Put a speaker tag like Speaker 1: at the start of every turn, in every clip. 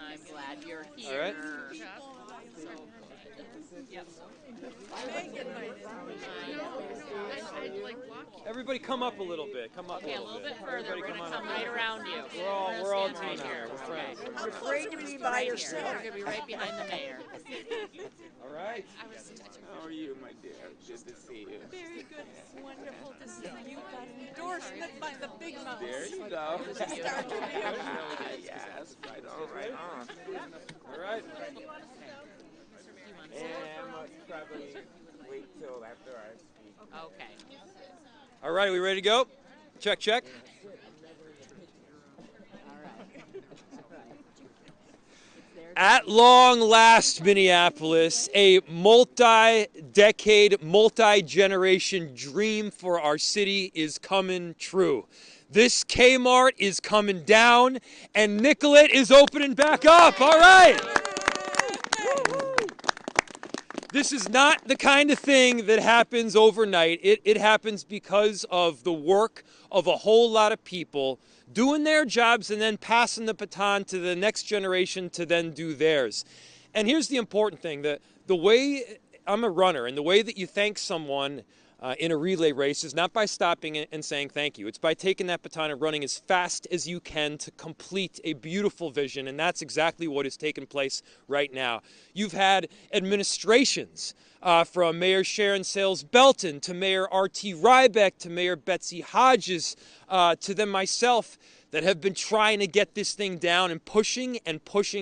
Speaker 1: I'm glad you're
Speaker 2: All right.
Speaker 1: here. Yep. I know. I'd like walking.
Speaker 2: Everybody come up a little bit. Come up
Speaker 1: Okay,
Speaker 2: a little bit.
Speaker 1: further.
Speaker 2: Everybody
Speaker 1: We're
Speaker 2: come
Speaker 1: gonna
Speaker 2: on
Speaker 1: come
Speaker 2: up.
Speaker 1: right around you.
Speaker 2: We're all a
Speaker 1: Stand
Speaker 2: team
Speaker 1: right
Speaker 2: here. We're friends.
Speaker 1: Okay.
Speaker 3: I'm afraid to be by
Speaker 1: Right here.
Speaker 3: yourself.
Speaker 1: We're gonna be right behind the mayor.
Speaker 2: All right.
Speaker 4: How are you, my dear? Good to see you.
Speaker 3: Very good. Wonderful to see you. Got endorsement by the big mouth.
Speaker 4: There you go.
Speaker 3: Start your deal.
Speaker 4: Yes, right on, right on.
Speaker 2: All right.
Speaker 4: And must probably wait till after I speak.
Speaker 1: Okay.
Speaker 2: All right. Are we ready to go? Check, check. At long last, Minneapolis, a multi-decade, multi-generation dream for our city is coming true. This Kmart is coming down, and Nicollet is opening back up. All right. This is not the kind of thing that happens overnight. It happens because of the work of a whole lot of people doing their jobs and then passing the baton to the next generation to then do theirs. And here's the important thing. The way I'm a runner, and the way that you thank someone in a relay race is not by stopping and saying thank you. It's by taking that baton and running as fast as you can to complete a beautiful vision, and that's exactly what is taking place right now. You've had administrations from Mayor Sharon Sales Belton to Mayor R.T. Rybeck to Mayor Betsy Hodges to then myself that have been trying to get this thing down and pushing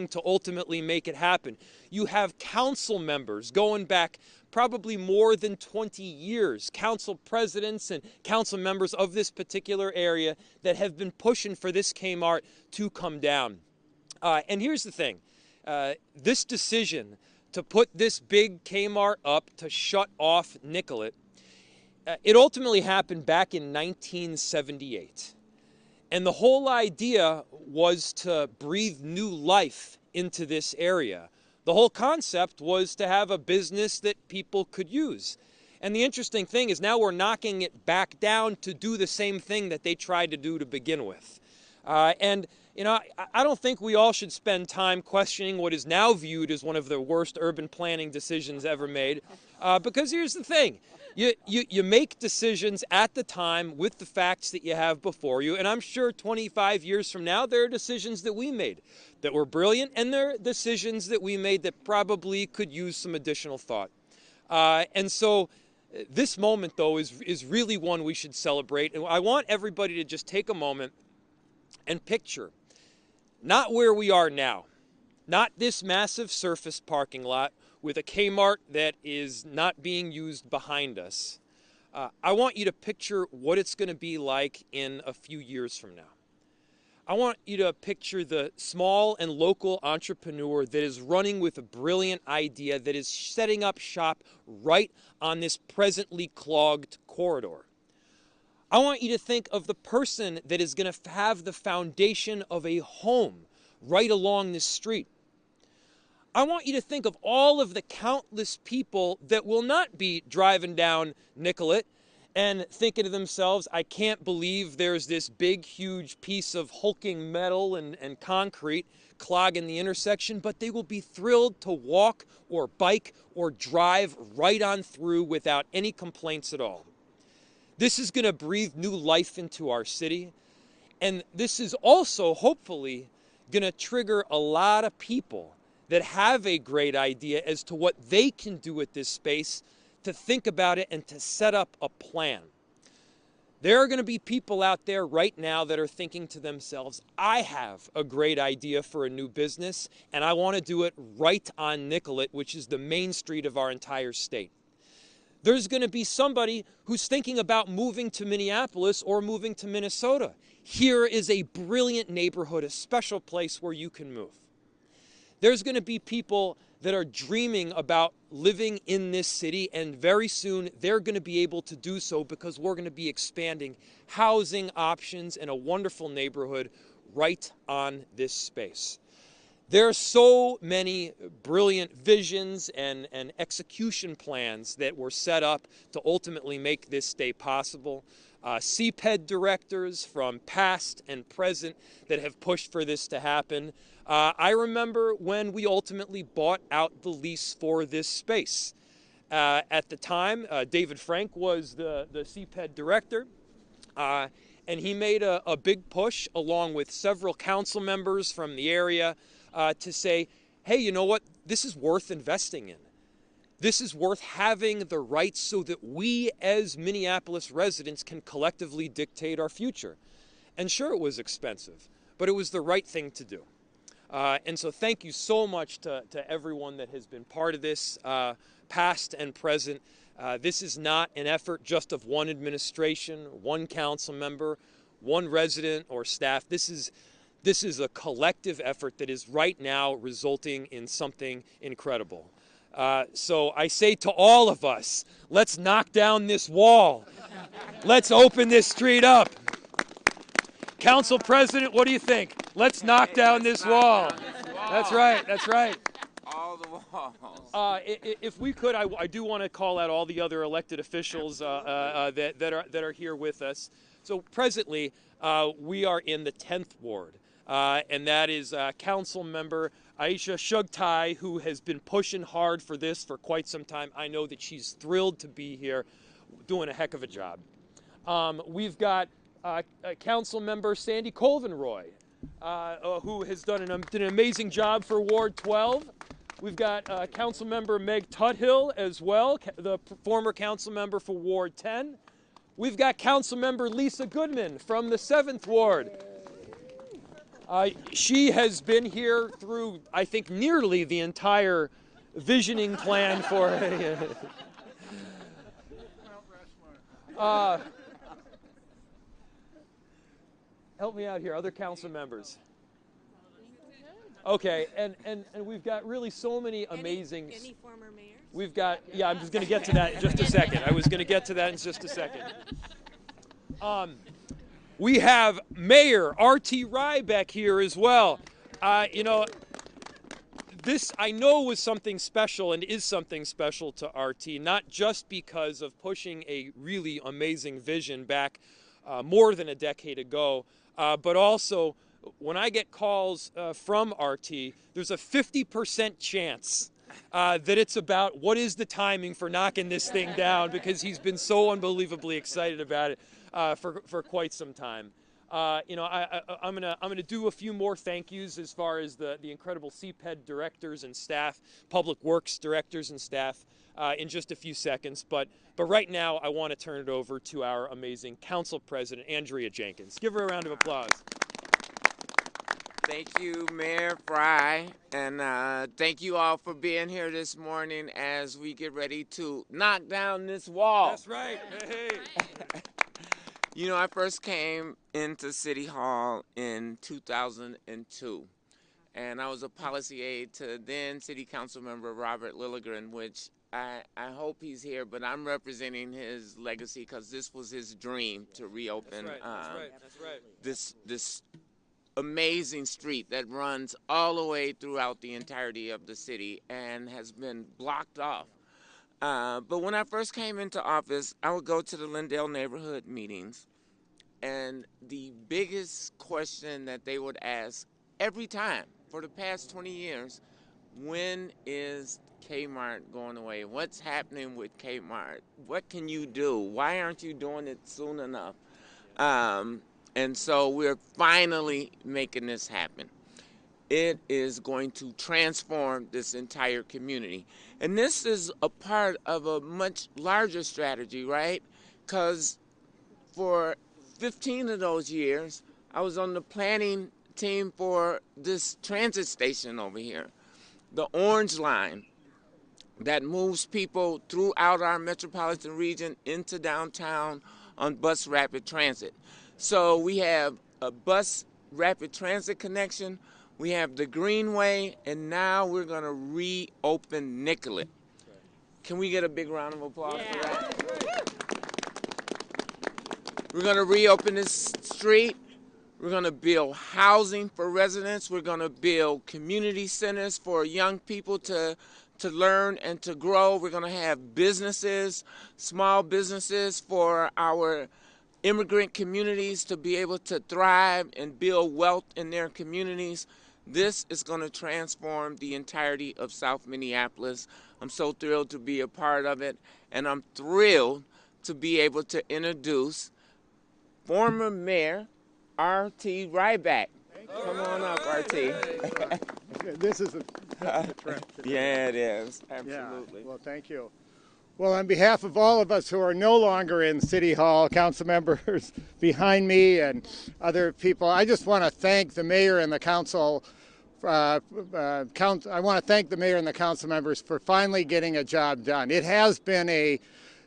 Speaker 2: to ultimately make it happen. You have council members going back probably more than 20 years, council presidents and council members of this particular area that have been pushing for this Kmart to come down. And here's the thing. This decision to put this big Kmart up to shut off Nicollet, it ultimately happened back in 1978. And the whole idea was to breathe new life into this area. The whole concept was to have a business that people could use. And the interesting thing is now we're knocking it back down to do the same thing that they tried to do to begin with. And I don't think we all should spend time questioning what is now viewed as one of the worst urban planning decisions ever made. Because here's the thing. You make decisions at the time with the facts that you have before you. And I'm sure 25 years from now, there are decisions that we made that were brilliant, and there are decisions that we made that probably could use some additional thought. And so this moment, though, is really one we should celebrate. And I want everybody to just take a moment and picture not where we are now, not this massive surface parking lot with a Kmart that is not being used behind us. I want you to picture what it's going to be like in a few years from now. I want you to picture the small and local entrepreneur that is running with a brilliant idea that is setting up shop right on this presently clogged corridor. I want you to think of the person that is going to have the foundation of a home right along this street. I want you to think of all of the countless people that will not be driving down Nicollet and thinking to themselves, I can't believe there's this big, huge piece of hulking metal and concrete clogging the intersection, but they will be thrilled to walk or bike or drive right on through without any complaints at all. This is going to breathe new life into our city, and this is also, hopefully, going to trigger a lot of people that have a great idea as to what they can do with this space to think about it and to set up a plan. There are going to be people out there right now that are thinking to themselves, I have a great idea for a new business, and I want to do it right on Nicollet, which is the main street of our entire state. There's going to be somebody who's thinking about moving to Minneapolis or moving to Minnesota. Here is a brilliant neighborhood, a special place where you can move. There's going to be people that are dreaming about living in this city, and very soon they're going to be able to do so because we're going to be expanding housing options in a wonderful neighborhood right on this space. There are so many brilliant visions and execution plans that were set up to ultimately make this day possible. CPED directors from past and present that have pushed for this to happen. I remember when we ultimately bought out the lease for this space. At the time, David Frank was the CPED director, and he made a big push along with several council members from the area to say, hey, you know what? This is worth investing in. This is worth having the rights so that we as Minneapolis residents can collectively dictate our future. And sure, it was expensive, but it was the right thing to do. And so thank you so much to everyone that has been part of this, past and present. This is not an effort just of one administration, one council member, one resident or staff. This is a collective effort that is right now resulting in something incredible. So I say to all of us, let's knock down this wall. Let's open this street up. Council President, what do you think? Let's knock down this wall. That's right, that's right.
Speaker 4: All the walls.
Speaker 2: If we could, I do want to call out all the other elected officials that are here with us. So presently, we are in the 10th ward, and that is Council Member Aisha Shugtai, who has been pushing hard for this for quite some time. I know that she's thrilled to be here, doing a heck of a job. We've got Council Member Sandy Colvinroy, who has done an amazing job for Ward 12. We've got Council Member Meg Tuthill as well, the former council member for Ward 10. We've got Council Member Lisa Goodman from the 7th Ward. She has been here through, I think, nearly the entire visioning plan for help me out here, other council members. Okay, and we've got really so many amazing...
Speaker 3: Any former mayors?
Speaker 2: We've got, yeah, I'm just going to get to that in just a second. I was going to get to that in just a second. We have Mayor R.T. Rybeck here as well. You know, this I know was something special and is something special to R.T., not just because of pushing a really amazing vision back more than a decade ago, but also when I get calls from RT, there's a 50% chance that it's about what is the timing for knocking this thing down, because he's been so unbelievably excited about it for quite some time. You know, I'm gonna do a few more thank yous as far as the incredible CPED directors and staff, Public Works directors and staff in just a few seconds. But right now, I want to turn it over to our amazing Council President, Andrea Jenkins. Give her a round of applause.
Speaker 4: Thank you, Mayor Fry, and thank you all for being here this morning as we get ready to knock down this wall.
Speaker 2: That's right. Hey.
Speaker 4: You know, I first came into City Hall in 2002, and I was a policy aide to then City Council Member Robert Lilligren, which I hope he's here, but I'm representing his legacy because this was his dream to reopen
Speaker 2: That's right.
Speaker 4: this amazing street that runs all the way throughout the entirety of the city and has been blocked off. But when I first came into office, I would go to the Lindale neighborhood meetings, and the biggest question that they would ask every time for the past 20 years, when is Kmart going away? What's happening with Kmart? What can you do? Why aren't you doing it soon enough? And so we're finally making this happen. It is going to transform this entire community. And this is a part of a much larger strategy, right? Because for 15 of those years, I was on the planning team for this transit station over here, the Orange Line, that moves people throughout our metropolitan region into downtown on bus rapid transit. So we have a bus rapid transit connection, we have the Greenway, and now we're going to reopen Nicollet. Can we get a big round of applause for that? We're going to reopen this street. We're going to build housing for residents. We're going to build community centers for young people to learn and to grow. We're going to have businesses, small businesses for our immigrant communities to be able to thrive and build wealth in their communities. This is going to transform the entirety of South Minneapolis. I'm so thrilled to be a part of it, and I'm thrilled to be able to introduce former Mayor R.T. Ryback. Come on up, R.T.
Speaker 5: This is a
Speaker 4: Yeah, it is. Absolutely.
Speaker 5: Yeah. Well, thank you. Well, on behalf of all of us who are no longer in City Hall, council members behind me and other people, I just want to thank the mayor and the council. I want to thank the mayor and the council members for finally getting a job done. It has been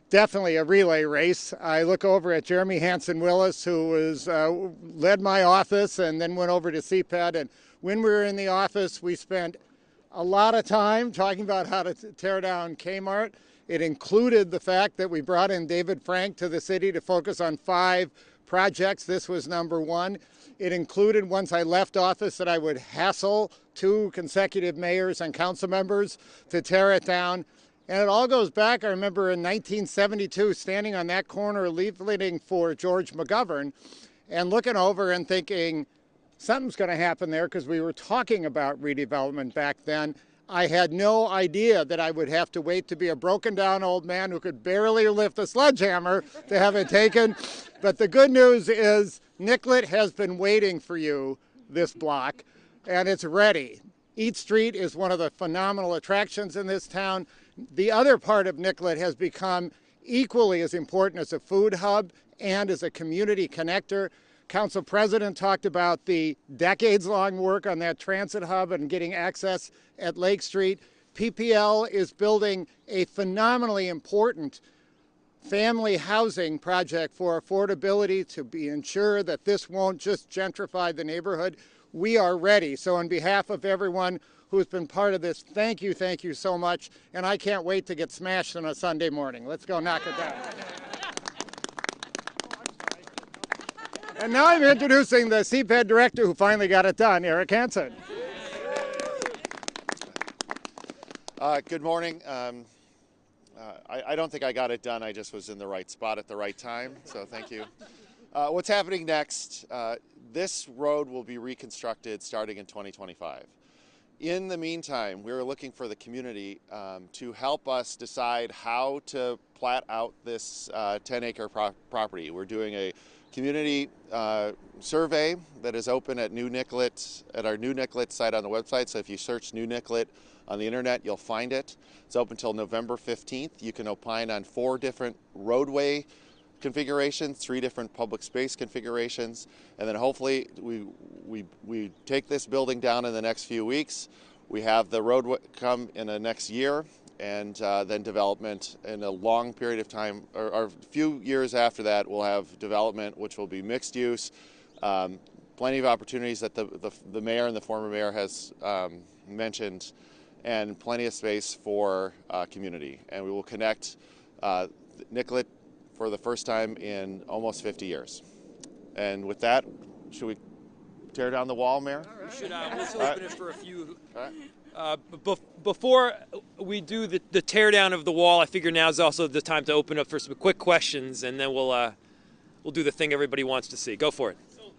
Speaker 5: definitely a relay race. I look over at Jeremy Hanson-Willis, who led my office and then went over to CPED. And when we were in the office, we spent a lot of time talking about how to tear down Kmart. It included the fact that we brought in David Frank to the city to focus on 5 projects. This was number 1. It included, once I left office, that I would hassle 2 consecutive mayors and council members to tear it down. And it all goes back, I remember in 1972, standing on that corner leafleting for George McGovern and looking over and thinking, something's going to happen there, because we were talking about redevelopment back then. I had no idea that I would have to wait to be a broken down old man who could barely lift a sledgehammer to have it taken. But the good news is Nicollet has been waiting for you, this block, and it's ready. Eat Street is one of the phenomenal attractions in this town. The other part of Nicollet has become equally as important as a food hub and as a community connector. Council President talked about the decades-long work on that transit hub and getting access at Lake Street. PPL is building a phenomenally important family housing project for affordability to ensure that this won't just gentrify the neighborhood. We are ready. So on behalf of everyone who's been part of this, thank you so much. And I can't wait to get smashed on a Sunday morning. Let's go knock it down. And now I'm introducing the CPED director who finally got it done, Eric Hansen.
Speaker 6: Good morning. I don't think I got it done. I just was in the right spot at the right time, so thank you. What's happening next? This road will be reconstructed starting in 2025. In the meantime, we're looking for the community to help us decide how to plat out this 10-acre property. We're doing a community survey that is open at New Nicollet, at our New Nicollet site on the website. So if you search New Nicollet on the internet, you'll find it. It's open until November 15th. You can opine on 4 different roadway configurations, 3 different public space configurations, and then hopefully we take this building down in the next few weeks. We have the road come in the next year, and then development in a long period of time, or a few years after that, we'll have development which will be mixed use. Plenty of opportunities that the mayor and the former mayor has mentioned, and plenty of space for community. And we will connect Nicollet for the first time in almost 50 years. And with that, should we tear down the wall, Mayor?
Speaker 2: We should, let's open it for a few. Before we do the tear down of the wall, I figure now is also the time to open up for some quick questions, and then we'll do the thing everybody wants to see. Go for it.
Speaker 7: So,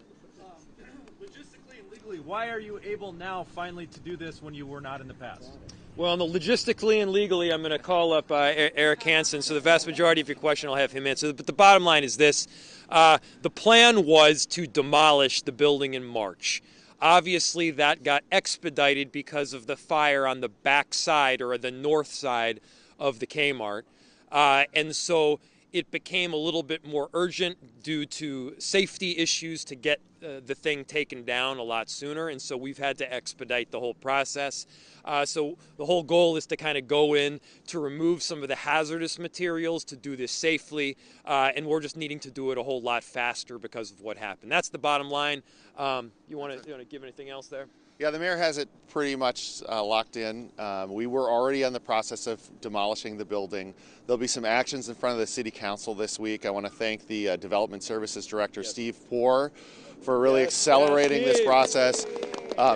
Speaker 7: logistically and legally, why are you able now finally to do this when you were not in the past?
Speaker 2: Well, logistically and legally, I'm going to call up Eric Hansen, so the vast majority of your question I'll have him answer. But the bottom line is this. The plan was to demolish the building in March. Obviously, that got expedited because of the fire on the back side or the north side of the Kmart. And so it became a little bit more urgent due to safety issues to get the thing taken down a lot sooner. And so we've had to expedite the whole process. So the whole goal is to kind of go in to remove some of the hazardous materials to do this safely. And we're just needing to do it a whole lot faster because of what happened. That's the bottom line. You want to give anything else there?
Speaker 6: Yeah, the mayor has it pretty much locked in. We were already on the process of demolishing the building. There'll be some actions in front of the city council this week. I want to thank the development services director, Steve Poor, for really accelerating this process.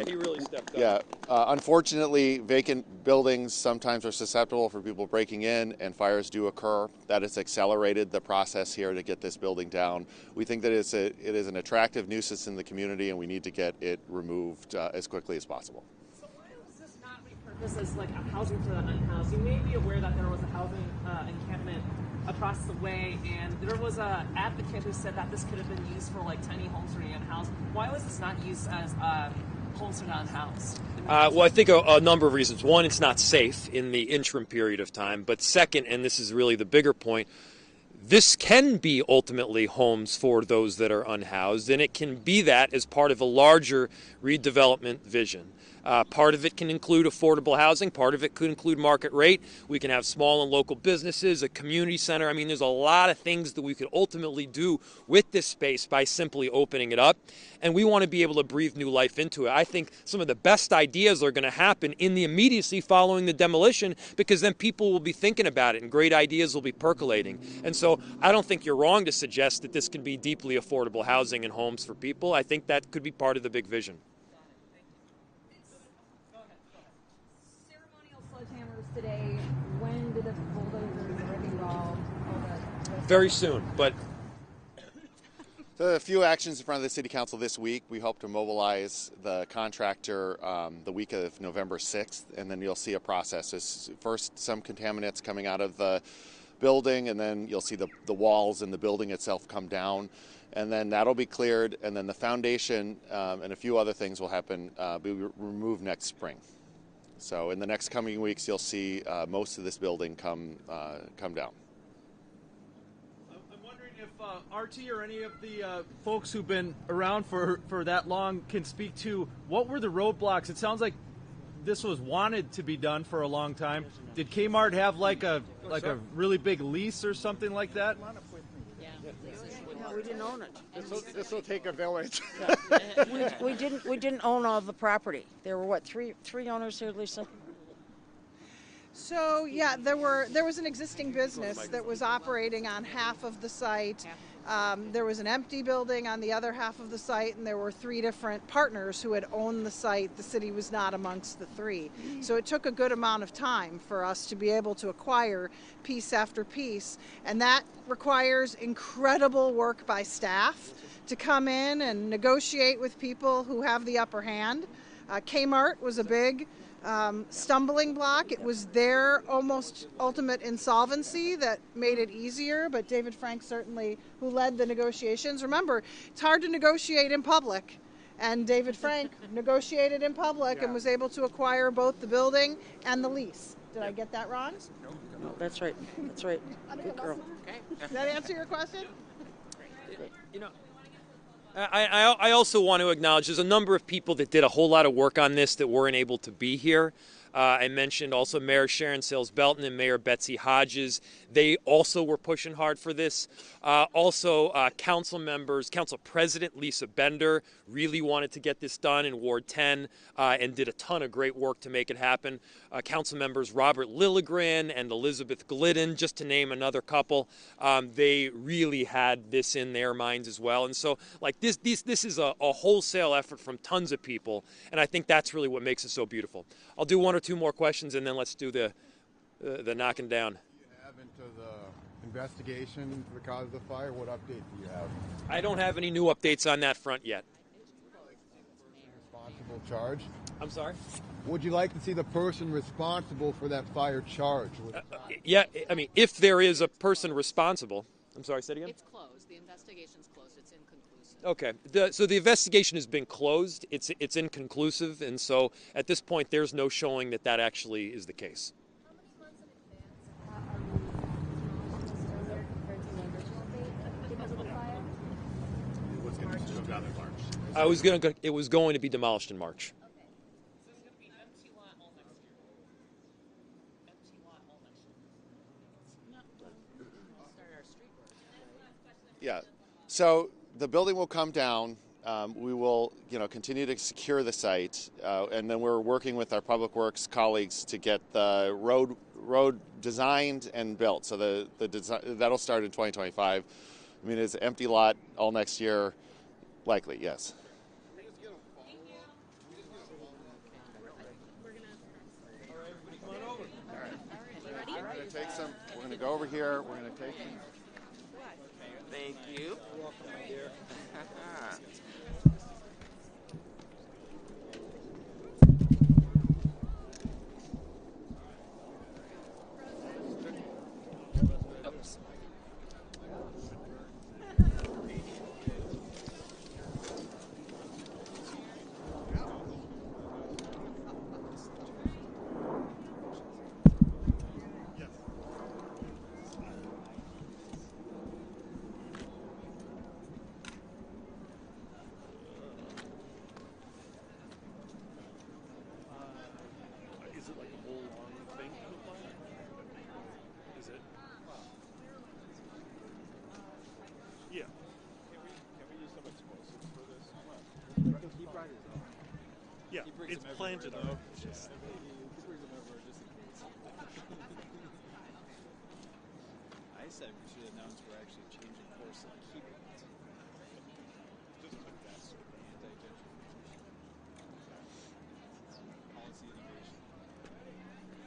Speaker 2: He really stepped up.
Speaker 6: Yeah, unfortunately, vacant buildings sometimes are susceptible for people breaking in, and fires do occur. That has accelerated the process here to get this building down. We think that it is an attractive nuisance in the community, and we need to get it removed as quickly as possible.
Speaker 8: So why was this not repurposed as like a housing for the unhoused? You may be aware that there was a housing encampment across the way, and there was a advocate who said that this could have been used for like tiny homes for the unhoused. Why was this not used as homes for the unhoused?
Speaker 2: Well, I think a number of reasons. One, it's not safe in the interim period of time. But second, and this is really the bigger point, this can be ultimately homes for those that are unhoused, and it can be that as part of a larger redevelopment vision. Part of it can include affordable housing. Part of it could include market rate. We can have small and local businesses, a community center. I mean, there's a lot of things that we could ultimately do with this space by simply opening it up. And we want to be able to breathe new life into it. I think some of the best ideas are going to happen in the immediacy following the demolition, because then people will be thinking about it and great ideas will be percolating. And so I don't think you're wrong to suggest that this can be deeply affordable housing and homes for people. I think that could be part of the big vision.
Speaker 9: Sledgehammers today. When did the bulldozers already involved?
Speaker 2: Very soon, but
Speaker 6: So a few actions in front of the City Council this week. We hope to mobilize the contractor the week of November 6th, and then you'll see a process. There's first some contaminants coming out of the building, and then you'll see the walls and the building itself come down, and then that'll be cleared, and then the foundation and a few other things will happen, be removed next spring. So in the next coming weeks, you'll see most of this building come down.
Speaker 7: I'm wondering if RT or any of the folks who've been around for that long can speak to what were the roadblocks. It sounds like this was wanted to be done for a long time. Did Kmart have like a really big lease or something like that?
Speaker 10: We didn't own it.
Speaker 5: This will take a village.
Speaker 10: We didn't own all the property. There were three owners here, Lisa?
Speaker 3: So yeah, there was an existing business that was operating on half of the site. There was an empty building on the other half of the site, and there were three different partners who had owned the site. The city was not amongst the three. So it took a good amount of time for us to be able to acquire piece after piece, and that requires incredible work by staff to come in and negotiate with people who have the upper hand. Kmart was a big stumbling block. It was their almost ultimate insolvency that made it easier, but David Frank certainly, who led the negotiations. Remember, it's hard to negotiate in public, and David Frank negotiated in public and was able to acquire both the building and the lease. Did I get that wrong?
Speaker 10: No, that's right. That's right. Good girl.
Speaker 3: Does that answer your question?
Speaker 2: you know, I also want to acknowledge there's a number of people that did a whole lot of work on this that weren't able to be here. I mentioned also Mayor Sharon Sales Belton and Mayor Betsy Hodges. They also were pushing hard for this. Also, council members, Council President Lisa Bender really wanted to get this done in Ward 10 and did a ton of great work to make it happen. Council members Robert Lilligren and Elizabeth Glidden, just to name another couple, they really had this in their minds as well. And so, like this is a wholesale effort from tons of people, and I think that's really what makes it so beautiful. I'll do one or two more questions, and then let's do the knocking down.
Speaker 11: Do you have into the investigation for the cause of the fire? What update do you have?
Speaker 2: I don't have any new updates on that front yet.
Speaker 11: Responsible charge?
Speaker 2: I'm sorry?
Speaker 11: Would you like to see the person responsible for that fire charged?
Speaker 2: Yeah, I mean, if there is a person responsible. I'm sorry, say it again?
Speaker 1: It's closed. The investigation's closed. It's inconclusive.
Speaker 2: Okay, so the investigation has been closed. It's inconclusive, and so at this point, there's no showing that that actually is the case. It was going to be demolished in March.
Speaker 6: Yeah, so the building will come down. We will, continue to secure the site, and then we're working with our Public Works colleagues to get the road designed and built. So the design that'll start in 2025. I mean, it's an empty lot all next year, likely, yes. go over here. We're going to take them.
Speaker 4: Thank you. Oops.
Speaker 12: Is it like a whole long thing to apply? Is it? Yeah. Can we use some explosives for this? He brought his own. Yeah, it's planted up. He brings them everywhere just in case. I said we should announce we're actually changing course and keeping it. Just like that sort of anti-gentrification. Policy innovation.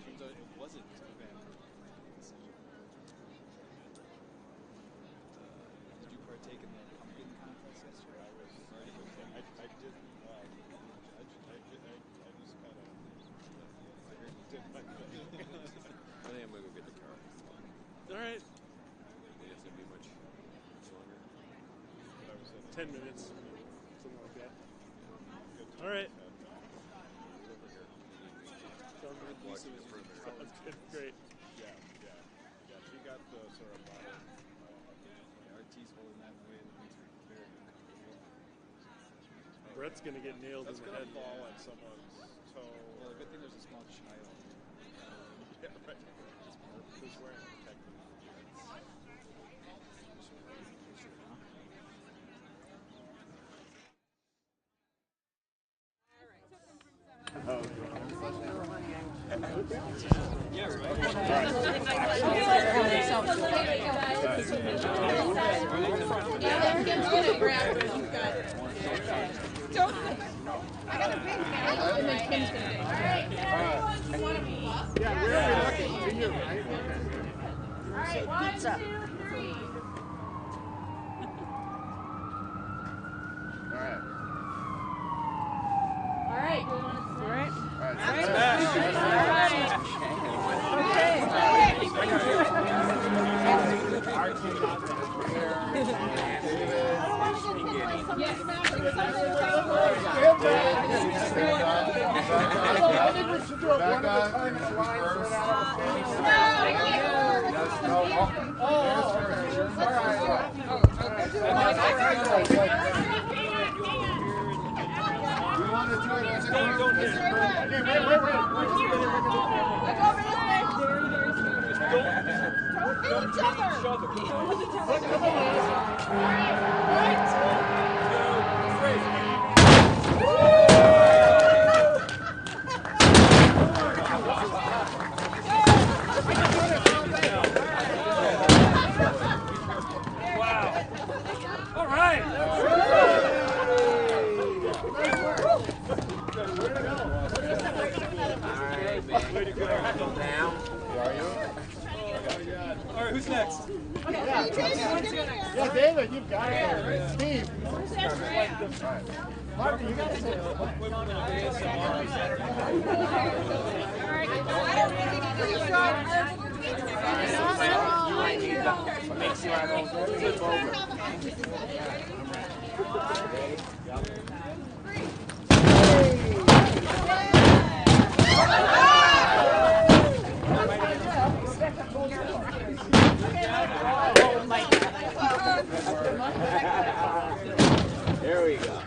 Speaker 12: Turns out it wasn't a bad decision. Did you partake in the pumpkin contest yesterday? I was already with him. I didn't judge. I just kind of. I heard you did. I think I'm gonna go get the car. All right. I guess it'd be much longer. 10 minutes, something like that. All right. Sounds good. Great. Yeah. She got the sort of bottle. RT's holding that way that makes her very uncomfortable. Brett's gonna get nailed in the head. That's gonna fall on someone's toe. Well, the good thing there's a small child. Yeah, right. Who's wearing a protective
Speaker 3: I got a big bag. And then Kim's gonna do it.
Speaker 5: Yeah, where are we looking? To you, right?
Speaker 10: All right, 1, 2, 3.
Speaker 6: All right.
Speaker 9: All right, do we want to
Speaker 10: All right.
Speaker 2: All right. All right, who's next?
Speaker 5: Yeah, David, you've got it. Steve. Martin, you got to say it.
Speaker 4: There we go.